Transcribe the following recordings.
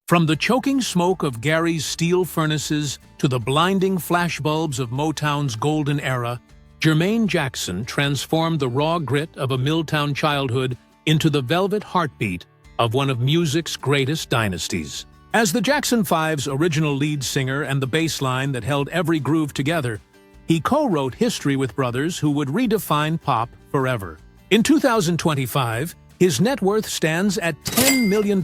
From the choking smoke of Gary's steel furnaces to the blinding flashbulbs of Motown's golden era, Jermaine Jackson transformed the raw grit of a Milltown childhood into the velvet heartbeat of one of music's greatest dynasties. As the Jackson 5's original lead singer and the bass line that held every groove together, he co-wrote history with brothers who would redefine pop forever. In 2025, his net worth stands at $10 million.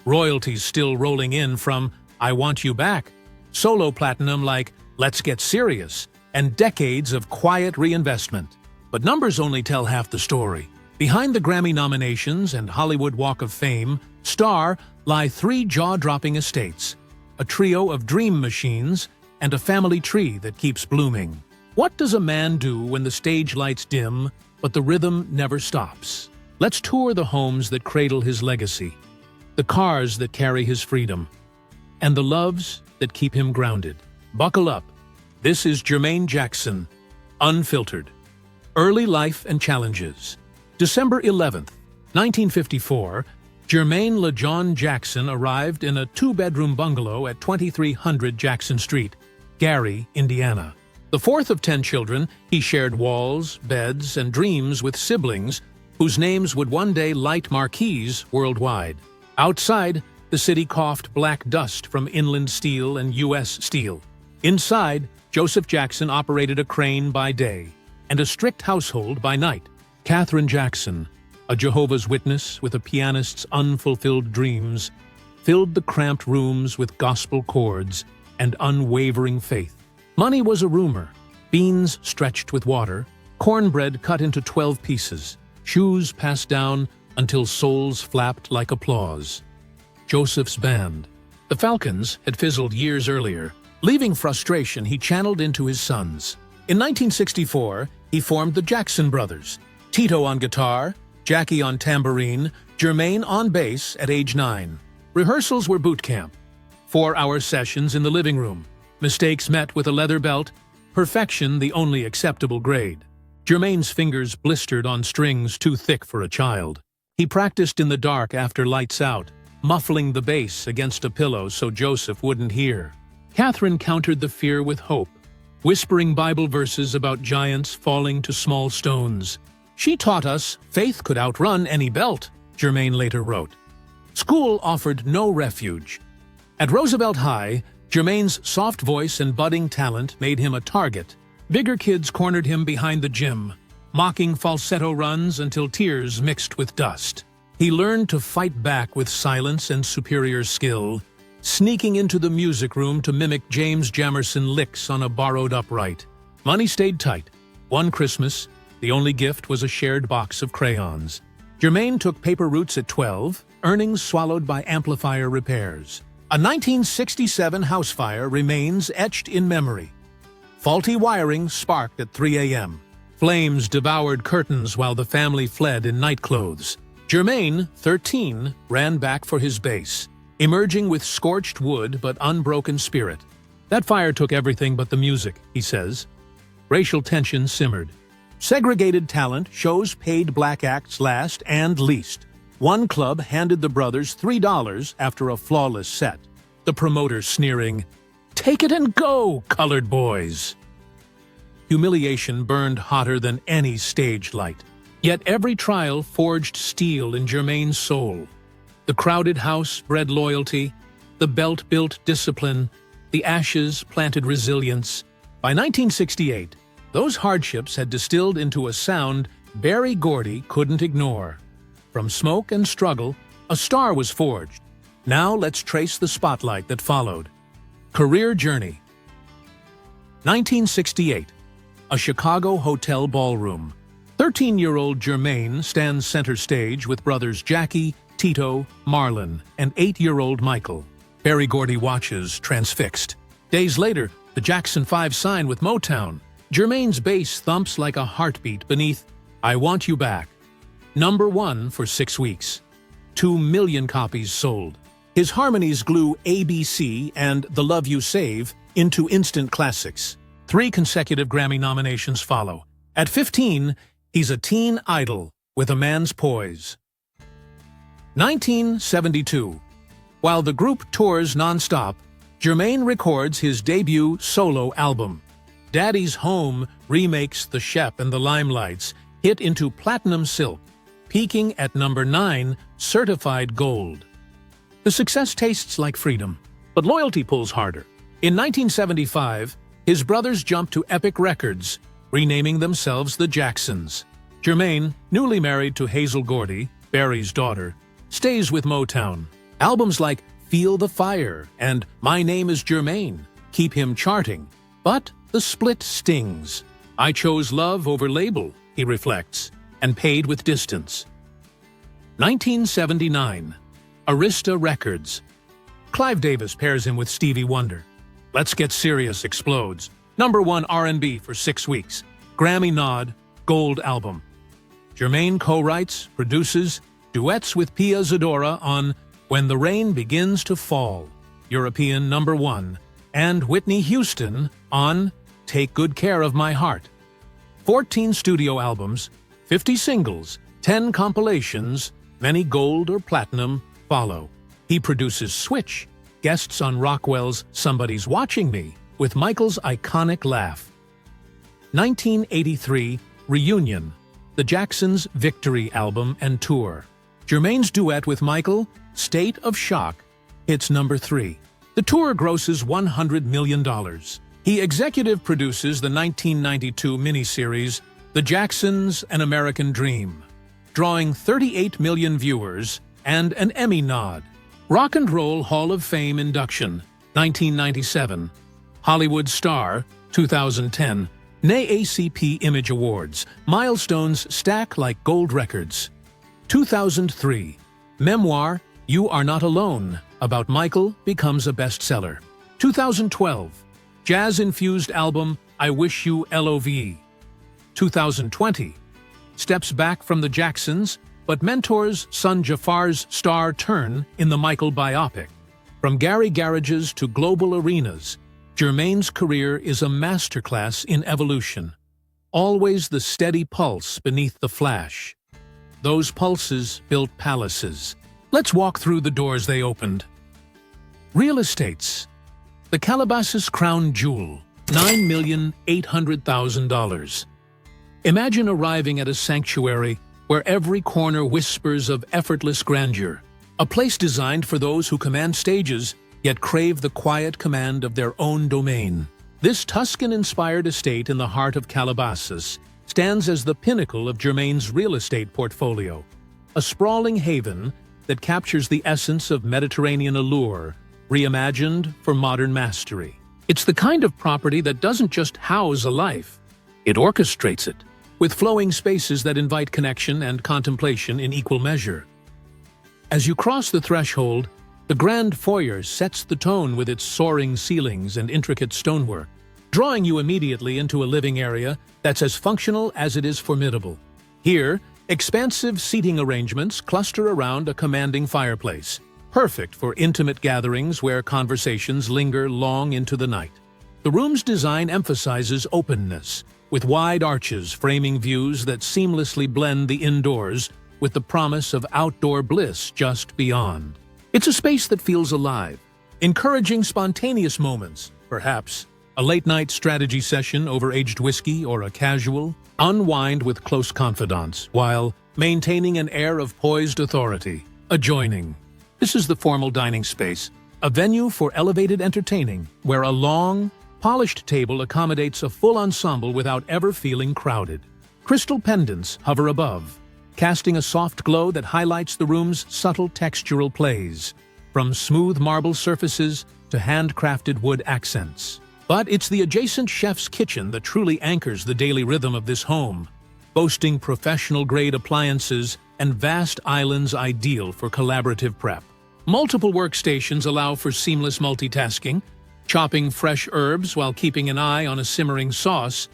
Royalties still rolling in from I Want You Back, solo platinum like Let's Get Serious, and decades of quiet reinvestment. But numbers only tell half the story. Behind the Grammy nominations and Hollywood Walk of Fame star lie three jaw-dropping estates, a trio of dream machines, and a family tree that keeps blooming. What does a man do when the stage lights dim, but the rhythm never stops? Let's tour the homes that cradle his legacy, the cars that carry his freedom, and the loves that keep him grounded. Buckle up. This is Jermaine Jackson, Unfiltered. Early Life and Challenges. December 11th, 1954, Jermaine LaJohn Jackson arrived in a two-bedroom bungalow at 2300 Jackson Street, Gary, Indiana. The fourth of 10 children, he shared walls, beds, and dreams with siblings whose names would one day light marquees worldwide. Outside, the city coughed black dust from Inland Steel and U.S. Steel. Inside, Joseph Jackson operated a crane by day and a strict household by night. Catherine Jackson, a Jehovah's Witness with a pianist's unfulfilled dreams, filled the cramped rooms with gospel chords and unwavering faith. Money was a rumor, beans stretched with water, cornbread cut into 12 pieces, shoes passed down until soles flapped like applause. Joseph's band, the Falcons, had fizzled years earlier. Leaving frustration, he channeled into his sons. In 1964, he formed the Jackson Brothers, Tito on guitar, Jackie on tambourine, Jermaine on bass at age 9. Rehearsals were boot camp, 4-hour sessions in the living room, mistakes met with a leather belt, perfection the only acceptable grade. Jermaine's fingers blistered on strings too thick for a child. He practiced in the dark after lights out, muffling the bass against a pillow so Joseph wouldn't hear. Catherine countered the fear with hope, whispering Bible verses about giants falling to small stones. She taught us faith could outrun any belt, Jermaine later wrote. School offered no refuge. At Roosevelt High, Jermaine's soft voice and budding talent made him a target. Bigger kids cornered him behind the gym, mocking falsetto runs until tears mixed with dust. He learned to fight back with silence and superior skill, sneaking into the music room to mimic James Jamerson licks on a borrowed upright. Money stayed tight. One Christmas, the only gift was a shared box of crayons. Jermaine took paper routes at 12, earnings swallowed by amplifier repairs. A 1967 house fire remains etched in memory. Faulty wiring sparked at 3 a.m. Flames devoured curtains while the family fled in nightclothes. Jermaine, 13, ran back for his bass, emerging with scorched wood but unbroken spirit. That fire took everything but the music, he says. Racial tension simmered. Segregated talent, shows paid black acts last and least. One club handed the brothers $3 after a flawless set. The promoter sneering, "Take it and go, colored boys." Humiliation burned hotter than any stage light. Yet every trial forged steel in Jermaine's soul. The crowded house bred loyalty, the belt built discipline, the ashes planted resilience. By 1968, those hardships had distilled into a sound Berry Gordy couldn't ignore. From smoke and struggle, a star was forged. Now let's trace the spotlight that followed. Career journey. 1968. A Chicago hotel ballroom. 13-year-old Jermaine stands center stage with brothers Jackie, Tito, Marlon, and 8-year-old Michael. Berry Gordy watches, transfixed. Days later, the Jackson 5 sign with Motown. Jermaine's bass thumps like a heartbeat beneath I Want You Back. #1 for 6 weeks. 2 million copies sold. His harmonies glue ABC and The Love You Save into instant classics. 3 consecutive Grammy nominations follow. At 15, he's a teen idol with a man's poise. 1972. While the group tours non-stop, Jermaine records his debut solo album. Daddy's Home remakes The Shep and the Limelights hit into platinum silk, peaking at number 9, certified gold. The success tastes like freedom, but loyalty pulls harder. In 1975, his brothers jumped to Epic Records, renaming themselves the Jacksons. Jermaine, newly married to Hazel Gordy, Barry's daughter, stays with Motown. Albums like Feel the Fire and My Name is Jermaine keep him charting, but the split stings. I chose love over label, he reflects, and paid with distance. 1979. Arista Records. Clive Davis pairs him with Stevie Wonder. Let's Get Serious explodes. Number 1 R&B for 6 weeks. Grammy nod, gold album. Jermaine co-writes, produces, duets with Pia Zadora on When the Rain Begins to Fall, European number 1, and Whitney Houston on Take Good Care of My Heart. 14 studio albums, 50 singles, 10 compilations, many gold or platinum follow. He produces Switch, guests on Rockwell's Somebody's Watching Me, with Michael's iconic laugh. 1983 Reunion, the Jacksons' Victory album and tour. Jermaine's duet with Michael, State of Shock, hits number 3. The tour grosses $100 million. He executive produces the 1992 miniseries The Jacksons: An American Dream, drawing 38 million viewers and an Emmy nod. Rock and Roll Hall of Fame induction, 1997. Hollywood Star, 2010. NAACP Image Awards. Milestones stack like gold records. 2003. Memoir, You Are Not Alone, about Michael becomes a bestseller. 2012. Jazz-infused album, I Wish You Love. 2020. Steps back from the Jacksons, but mentors son Jafar's star turn in the Michael biopic. From Gary garages to global arenas, Jermaine's career is a masterclass in evolution. Always the steady pulse beneath the flash. Those pulses built palaces. Let's walk through the doors they opened. Real estates. The Calabasas crown jewel, $9,800,000. Imagine arriving at a sanctuary where every corner whispers of effortless grandeur. A place designed for those who command stages, yet crave the quiet command of their own domain. This Tuscan-inspired estate in the heart of Calabasas stands as the pinnacle of Jermaine's real estate portfolio, a sprawling haven that captures the essence of Mediterranean allure, reimagined for modern mastery. It's the kind of property that doesn't just house a life, it orchestrates it, with flowing spaces that invite connection and contemplation in equal measure. As you cross the threshold, the grand foyer sets the tone with its soaring ceilings and intricate stonework, drawing you immediately into a living area that's as functional as it is formidable. Here, expansive seating arrangements cluster around a commanding fireplace, perfect for intimate gatherings where conversations linger long into the night. The room's design emphasizes openness, with wide arches framing views that seamlessly blend the indoors with the promise of outdoor bliss just beyond. It's a space that feels alive, encouraging spontaneous moments, perhaps a late-night strategy session over aged whiskey or a casual unwind with close confidants, while maintaining an air of poised authority. Adjoining. This is the formal dining space, a venue for elevated entertaining, where a long, polished table accommodates a full ensemble without ever feeling crowded. Crystal pendants hover above, casting a soft glow that highlights the room's subtle textural plays, from smooth marble surfaces to handcrafted wood accents. But it's the adjacent chef's kitchen that truly anchors the daily rhythm of this home, boasting professional-grade appliances and vast islands ideal for collaborative prep. Multiple workstations allow for seamless multitasking, chopping fresh herbs while keeping an eye on a simmering sauce,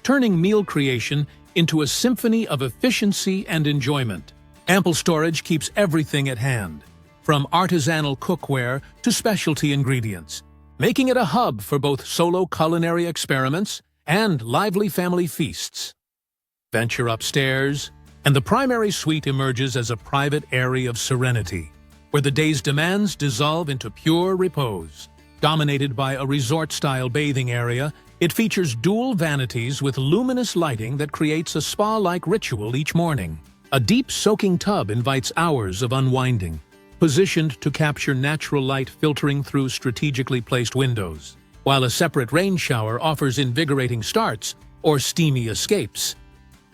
turning meal creation into a symphony of efficiency and enjoyment. Ample storage keeps everything at hand, from artisanal cookware to specialty ingredients, making it a hub for both solo culinary experiments and lively family feasts. Venture upstairs, and the primary suite emerges as a private area of serenity. where the day's demands dissolve into pure repose. Dominated by a resort-style bathing area, it features dual vanities with luminous lighting that creates a spa-like ritual each morning. A deep soaking tub invites hours of unwinding, positioned to capture natural light filtering through strategically placed windows, while a separate rain shower offers invigorating starts or steamy escapes.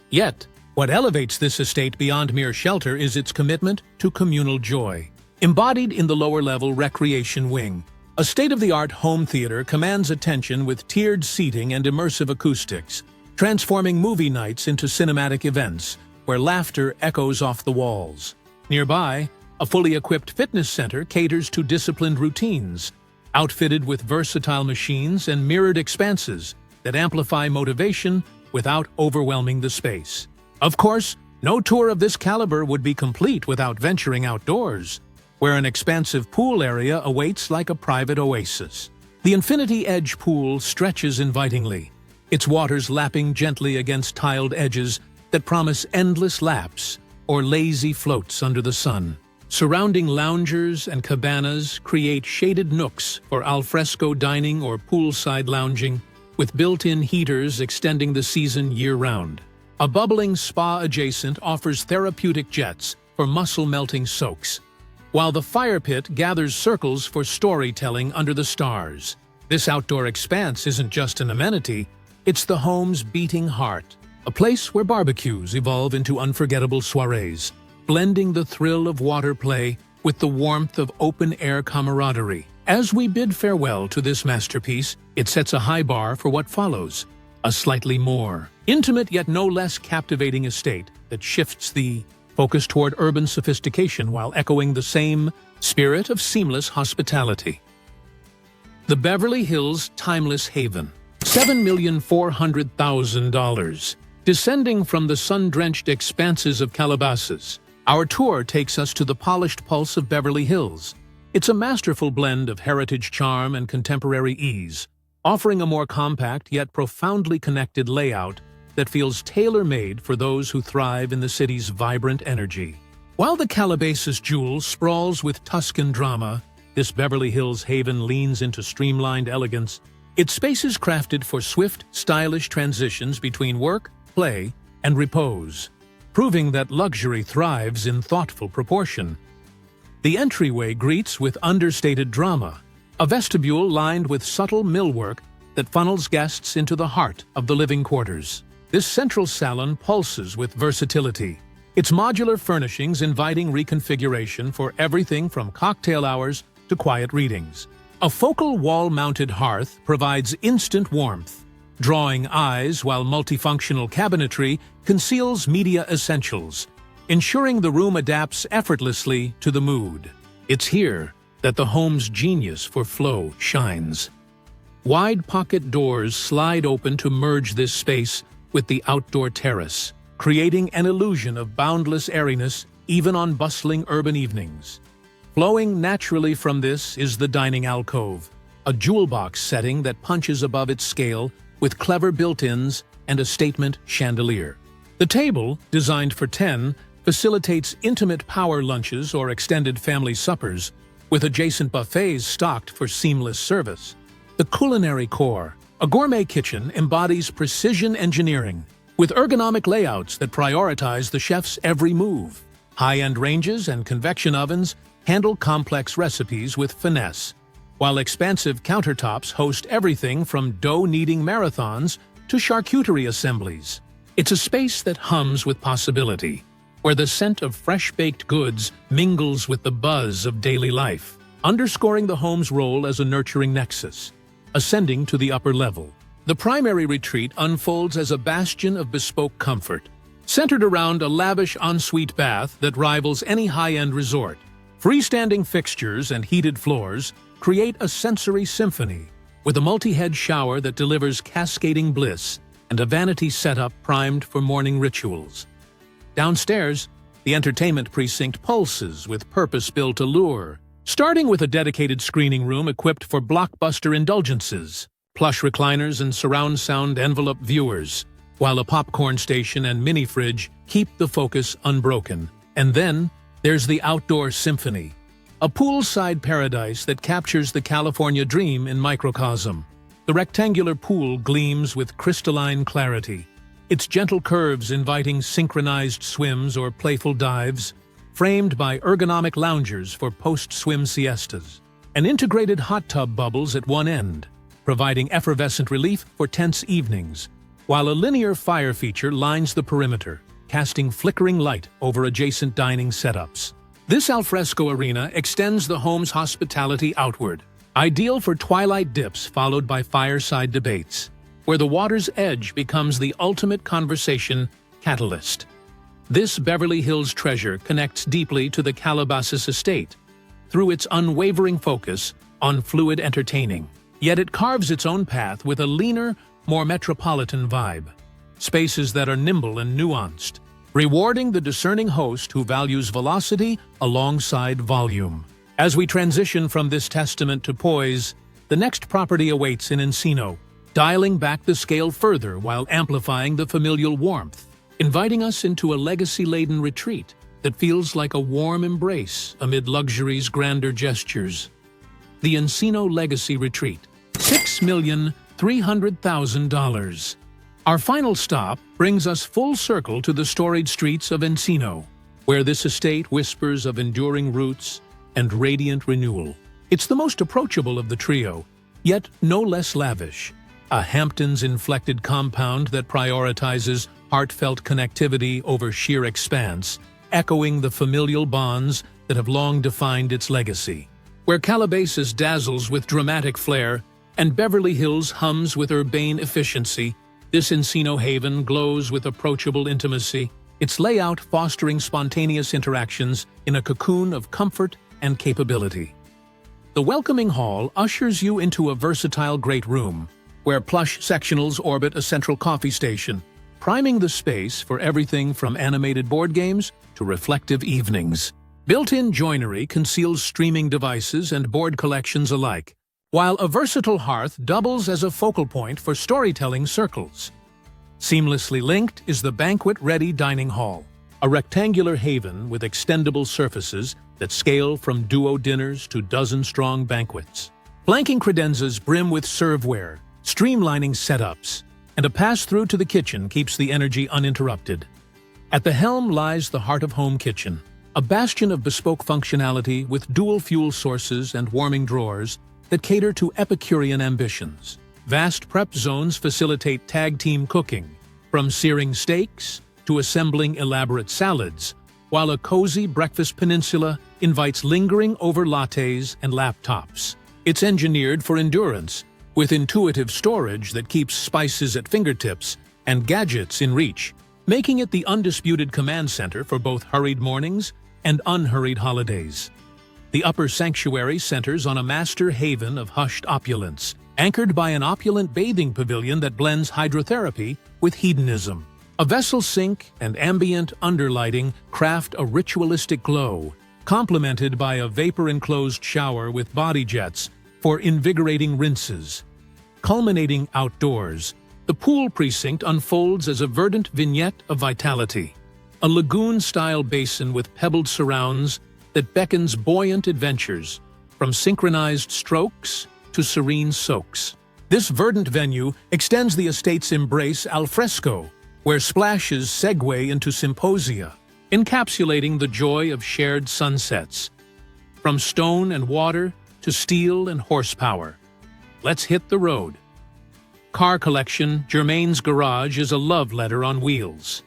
Yet, what elevates this estate beyond mere shelter is its commitment to communal joy. Embodied in the lower-level recreation wing, a state-of-the-art home theater commands attention with tiered seating and immersive acoustics, transforming movie nights into cinematic events where laughter echoes off the walls. Nearby, a fully equipped fitness center caters to disciplined routines, outfitted with versatile machines and mirrored expanses that amplify motivation without overwhelming the space. Of course, no tour of this caliber would be complete without venturing outdoors, where an expansive pool area awaits like a private oasis. The Infinity Edge pool stretches invitingly, its waters lapping gently against tiled edges that promise endless laps or lazy floats under the sun. Surrounding loungers and cabanas create shaded nooks for alfresco dining or poolside lounging, with built-in heaters extending the season year-round. A bubbling spa adjacent offers therapeutic jets for muscle-melting soaks, while the fire pit gathers circles for storytelling under the stars. This outdoor expanse isn't just an amenity, it's the home's beating heart, a place where barbecues evolve into unforgettable soirees, blending the thrill of water play with the warmth of open-air camaraderie. As we bid farewell to this masterpiece, it sets a high bar for what follows, a slightly more intimate yet no less captivating estate that shifts the focus toward urban sophistication while echoing the same spirit of seamless hospitality. The Beverly Hills Timeless Haven, $7,400,000. Descending from the sun-drenched expanses of Calabasas, our tour takes us to the polished pulse of Beverly Hills. It's a masterful blend of heritage charm and contemporary ease, offering a more compact yet profoundly connected layout that feels tailor-made for those who thrive in the city's vibrant energy. While the Calabasas jewel sprawls with Tuscan drama, this Beverly Hills haven leans into streamlined elegance. Its space is crafted for swift, stylish transitions between work, play, and repose, proving that luxury thrives in thoughtful proportion. The entryway greets with understated drama, a vestibule lined with subtle millwork that funnels guests into the heart of the living quarters. This central salon pulses with versatility, its modular furnishings inviting reconfiguration for everything from cocktail hours to quiet readings. A focal wall-mounted hearth provides instant warmth, drawing eyes while multifunctional cabinetry conceals media essentials, ensuring the room adapts effortlessly to the mood. It's here that the home's genius for flow shines. Wide pocket doors slide open to merge this space with the outdoor terrace, creating an illusion of boundless airiness even on bustling urban evenings. Flowing naturally from this is the dining alcove, a jewel box setting that punches above its scale with clever built-ins and a statement chandelier. The table, designed for 10, facilitates intimate power lunches or extended family suppers, with adjacent buffets stocked for seamless service. The culinary core, a gourmet kitchen, embodies precision engineering, with ergonomic layouts that prioritize the chef's every move. High-end ranges and convection ovens handle complex recipes with finesse, while expansive countertops host everything from dough-kneading marathons to charcuterie assemblies. It's a space that hums with possibility, where the scent of fresh-baked goods mingles with the buzz of daily life, underscoring the home's role as a nurturing nexus. Ascending to the upper level, the primary retreat unfolds as a bastion of bespoke comfort, centered around a lavish ensuite bath that rivals any high-end resort. Freestanding fixtures and heated floors create a sensory symphony, with a multi-head shower that delivers cascading bliss and a vanity setup primed for morning rituals. Downstairs, the entertainment precinct pulses with purpose-built allure, starting with a dedicated screening room equipped for blockbuster indulgences, plush recliners and surround sound envelope viewers, while a popcorn station and mini-fridge keep the focus unbroken. And then, there's the outdoor symphony, a poolside paradise that captures the California dream in microcosm. The rectangular pool gleams with crystalline clarity, its gentle curves inviting synchronized swims or playful dives, framed by ergonomic loungers for post-swim siestas, and integrated hot tub bubbles at one end, providing effervescent relief for tense evenings, while a linear fire feature lines the perimeter, casting flickering light over adjacent dining setups. This alfresco arena extends the home's hospitality outward, ideal for twilight dips followed by fireside debates, where the water's edge becomes the ultimate conversation catalyst. This Beverly Hills treasure connects deeply to the Calabasas estate through its unwavering focus on fluid entertaining. Yet it carves its own path with a leaner, more metropolitan vibe. Spaces that are nimble and nuanced, rewarding the discerning host who values velocity alongside volume. As we transition from this testament to poise, the next property awaits in Encino, dialing back the scale further while amplifying the familial warmth, inviting us into a legacy-laden retreat that feels like a warm embrace amid luxury's grander gestures. The Encino Legacy Retreat, $6,300,000. Our final stop brings us full circle to the storied streets of Encino, where this estate whispers of enduring roots and radiant renewal. It's the most approachable of the trio, yet no less lavish. A Hamptons-inflected compound that prioritizes heartfelt connectivity over sheer expanse, echoing the familial bonds that have long defined its legacy. Where Calabasas dazzles with dramatic flair and Beverly Hills hums with urbane efficiency, this Encino haven glows with approachable intimacy, its layout fostering spontaneous interactions in a cocoon of comfort and capability. The welcoming hall ushers you into a versatile great room, where plush sectionals orbit a central coffee station, priming the space for everything from animated board games to reflective evenings. Built-in joinery conceals streaming devices and board collections alike, while a versatile hearth doubles as a focal point for storytelling circles. Seamlessly linked is the banquet-ready dining hall, a rectangular haven with extendable surfaces that scale from duo dinners to dozen-strong banquets. Flanking credenzas brim with serveware, streamlining setups, and a pass-through to the kitchen keeps the energy uninterrupted. At the helm lies the heart of home kitchen, a bastion of bespoke functionality with dual fuel sources and warming drawers that cater to Epicurean ambitions. Vast prep zones facilitate tag-team cooking, from searing steaks to assembling elaborate salads, while a cozy breakfast peninsula invites lingering over lattes and laptops. It's engineered for endurance, with intuitive storage that keeps spices at fingertips and gadgets in reach, making it the undisputed command center for both hurried mornings and unhurried holidays. The upper sanctuary centers on a master haven of hushed opulence, anchored by an opulent bathing pavilion that blends hydrotherapy with hedonism. A vessel sink and ambient underlighting craft a ritualistic glow, complemented by a vapor-enclosed shower with body jets for invigorating rinses. Culminating outdoors, the pool precinct unfolds as a verdant vignette of vitality, a lagoon-style basin with pebbled surrounds that beckons buoyant adventures, from synchronized strokes to serene soaks. This verdant venue extends the estate's embrace al fresco, where splashes segue into symposia, encapsulating the joy of shared sunsets. From stone and water to steel and horsepower, let's hit the road. Car collection, Jermaine's Garage is a love letter on wheels.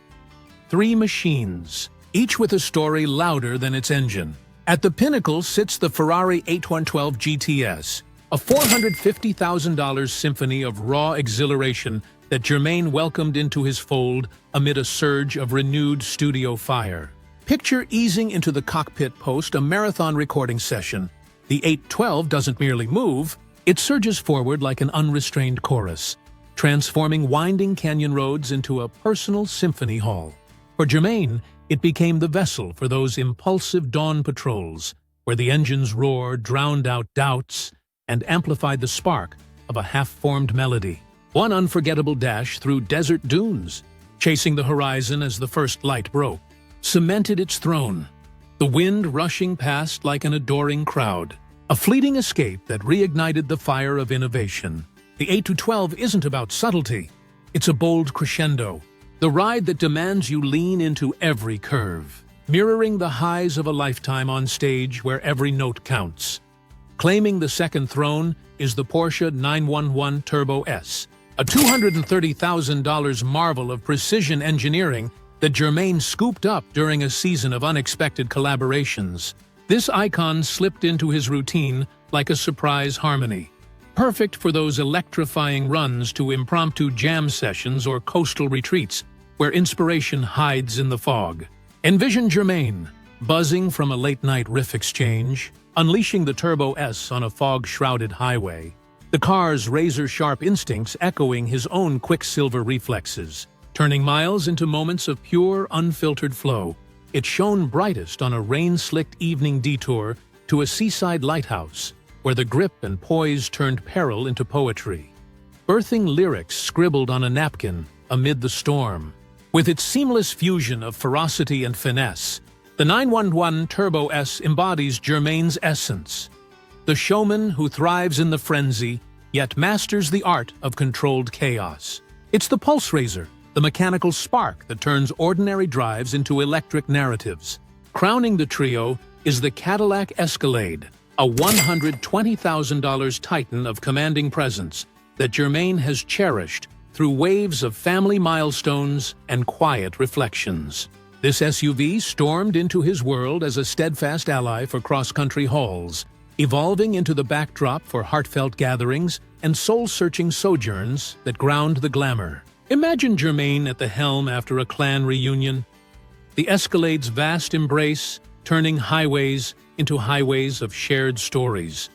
3 machines, each with a story louder than its engine. At the pinnacle sits the Ferrari 8112 GTS, a $450,000 symphony of raw exhilaration that Jermaine welcomed into his fold amid a surge of renewed studio fire. Picture easing into the cockpit post a marathon recording session. The 812 doesn't merely move, it surges forward like an unrestrained chorus, transforming winding canyon roads into a personal symphony hall. For Jermaine, it became the vessel for those impulsive dawn patrols, where the engine's roar drowned out doubts and amplified the spark of a half-formed melody. One unforgettable dash through desert dunes, chasing the horizon as the first light broke, cemented its throne. the wind rushing past like an adoring crowd. A fleeting escape that reignited the fire of innovation. The 8-12 isn't about subtlety. It's a bold crescendo, the ride that demands you lean into every curve, mirroring the highs of a lifetime on stage where every note counts. Claiming the second throne is the Porsche 911 Turbo S, a $230,000 marvel of precision engineering that Jermaine scooped up during a season of unexpected collaborations. This icon slipped into his routine like a surprise harmony, perfect for those electrifying runs to impromptu jam sessions or coastal retreats where inspiration hides in the fog. Envision Jermaine, buzzing from a late-night riff exchange, unleashing the Turbo S on a fog-shrouded highway, the car's razor-sharp instincts echoing his own quicksilver reflexes, turning miles into moments of pure, unfiltered flow. It shone brightest on a rain-slicked evening detour to a seaside lighthouse, where the grip and poise turned peril into poetry, birthing lyrics scribbled on a napkin amid the storm. With its seamless fusion of ferocity and finesse, the 911 Turbo S embodies Jermaine's essence, the showman who thrives in the frenzy, yet masters the art of controlled chaos. It's the pulse raiser, the mechanical spark that turns ordinary drives into electric narratives. Crowning the trio is the Cadillac Escalade, a $120,000 titan of commanding presence that Jermaine has cherished through waves of family milestones and quiet reflections. This SUV stormed into his world as a steadfast ally for cross-country hauls, evolving into the backdrop for heartfelt gatherings and soul-searching sojourns that ground the glamour. Imagine Jermaine at the helm after a clan reunion, the Escalade's vast embrace turning highways into highways of shared stories,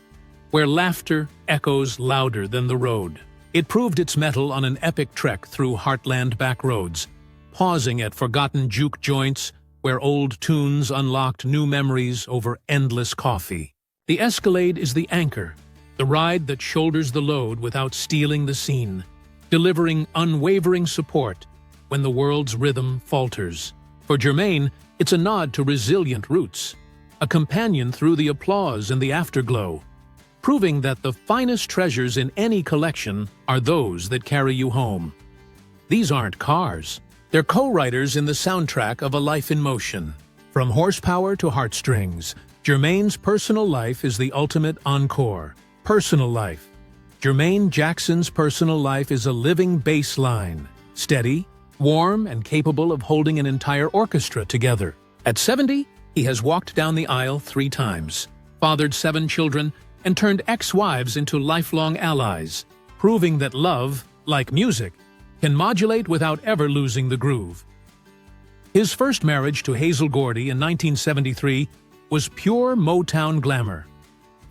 where laughter echoes louder than the road. It proved its mettle on an epic trek through heartland backroads, pausing at forgotten juke joints where old tunes unlocked new memories over endless coffee. The Escalade is the anchor, the ride that shoulders the load without stealing the scene, delivering unwavering support when the world's rhythm falters. For Jermaine, it's a nod to resilient roots, a companion through the applause and the afterglow, proving that the finest treasures in any collection are those that carry you home. These aren't cars. They're co-writers in the soundtrack of a life in motion. From horsepower to heartstrings, Jermaine's personal life is the ultimate encore. Personal life. Jermaine Jackson's personal life is a living bass line, steady, warm, and capable of holding an entire orchestra together. At 70, he has walked down the aisle 3 times, fathered 7 children, and turned ex-wives into lifelong allies, proving that love, like music, can modulate without ever losing the groove. His first marriage to Hazel Gordy in 1973 was pure Motown glamour.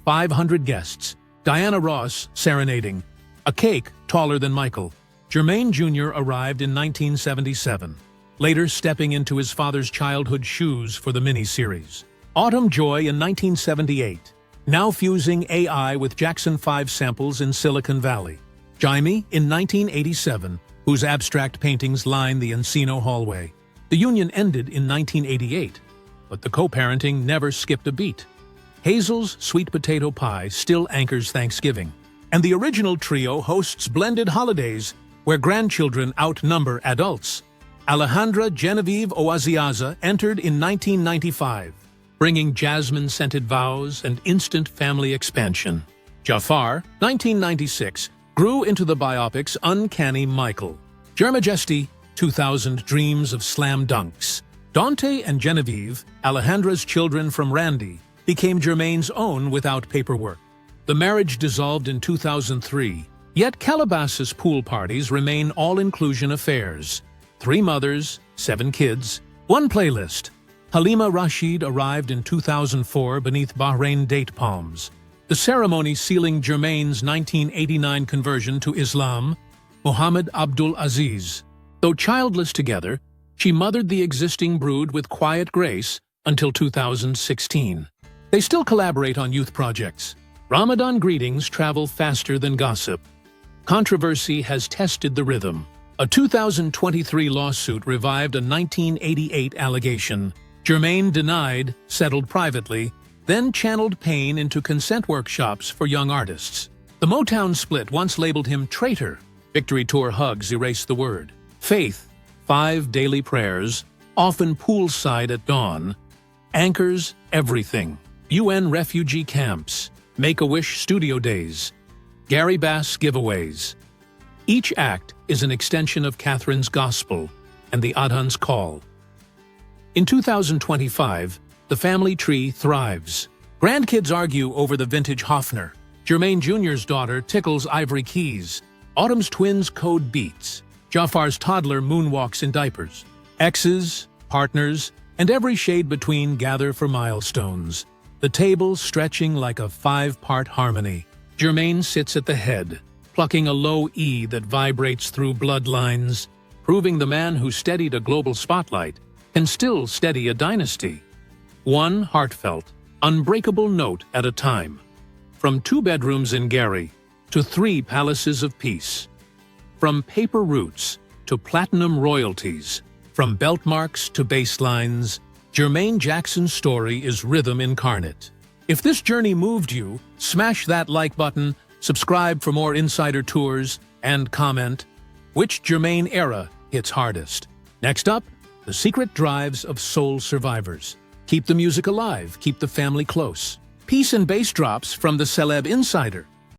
500 guests, Diana Ross serenading, a cake taller than Michael. Jermaine Jr. arrived in 1977, later stepping into his father's childhood shoes for the miniseries. Autumn Joy in 1978, now fusing AI with Jackson 5 samples in Silicon Valley. Jaime in 1987, whose abstract paintings line the Encino hallway. The union ended in 1988, but the co-parenting never skipped a beat. Hazel's sweet potato pie still anchors Thanksgiving, and the original trio hosts blended holidays where grandchildren outnumber adults. Alejandra Genevieve Oaziaza entered in 1995, bringing jasmine-scented vows and instant family expansion. Jafar, 1996, grew into the biopic's Uncanny Michael. Germajesti, 2000, dreams of slam dunks. Dante and Genevieve, Alejandra's children from Randy, became Jermaine's own without paperwork. The marriage dissolved in 2003, yet Calabasas pool parties remain all-inclusion affairs. 3 mothers, 7 kids, 1 playlist. Halima Rashid arrived in 2004 beneath Bahrain date palms, the ceremony sealing Jermaine's 1989 conversion to Islam. Mohammed Abdul Aziz. Though childless together, she mothered the existing brood with quiet grace until 2016. They still collaborate on youth projects. Ramadan greetings travel faster than gossip. Controversy has tested the rhythm. A 2023 lawsuit revived a 1988 allegation, Jermaine denied, settled privately, then channeled pain into consent workshops for young artists. The Motown split once labeled him traitor. Victory Tour hugs erased the word. Faith, 5 daily prayers, often poolside at dawn, anchors everything. UN refugee camps, Make-A-Wish studio days, Gary Bass giveaways. Each act is an extension of Catherine's gospel and the Adhan's call. In 2025, the family tree thrives. Grandkids argue over the vintage Hofner. Jermaine Jr.'s daughter tickles ivory keys. Autumn's twins code beats. Jafar's toddler moonwalks in diapers. Exes, partners, and every shade between gather for milestones. The table stretching like a 5-part harmony. Jermaine sits at the head, plucking a low E that vibrates through bloodlines, proving the man who steadied a global spotlight can still steady a dynasty. One heartfelt, unbreakable note at a time. From 2 bedrooms in Gary to 3 palaces of peace. From paper roots to platinum royalties. From belt marks to baselines, Jermaine Jackson's story is rhythm incarnate. If this journey moved you, smash that like button, subscribe for more insider tours, and comment, which Jermaine era hits hardest? Next up, the secret drives of soul survivors. Keep the music alive, keep the family close. Peace and bass drops from the Celeb Insider.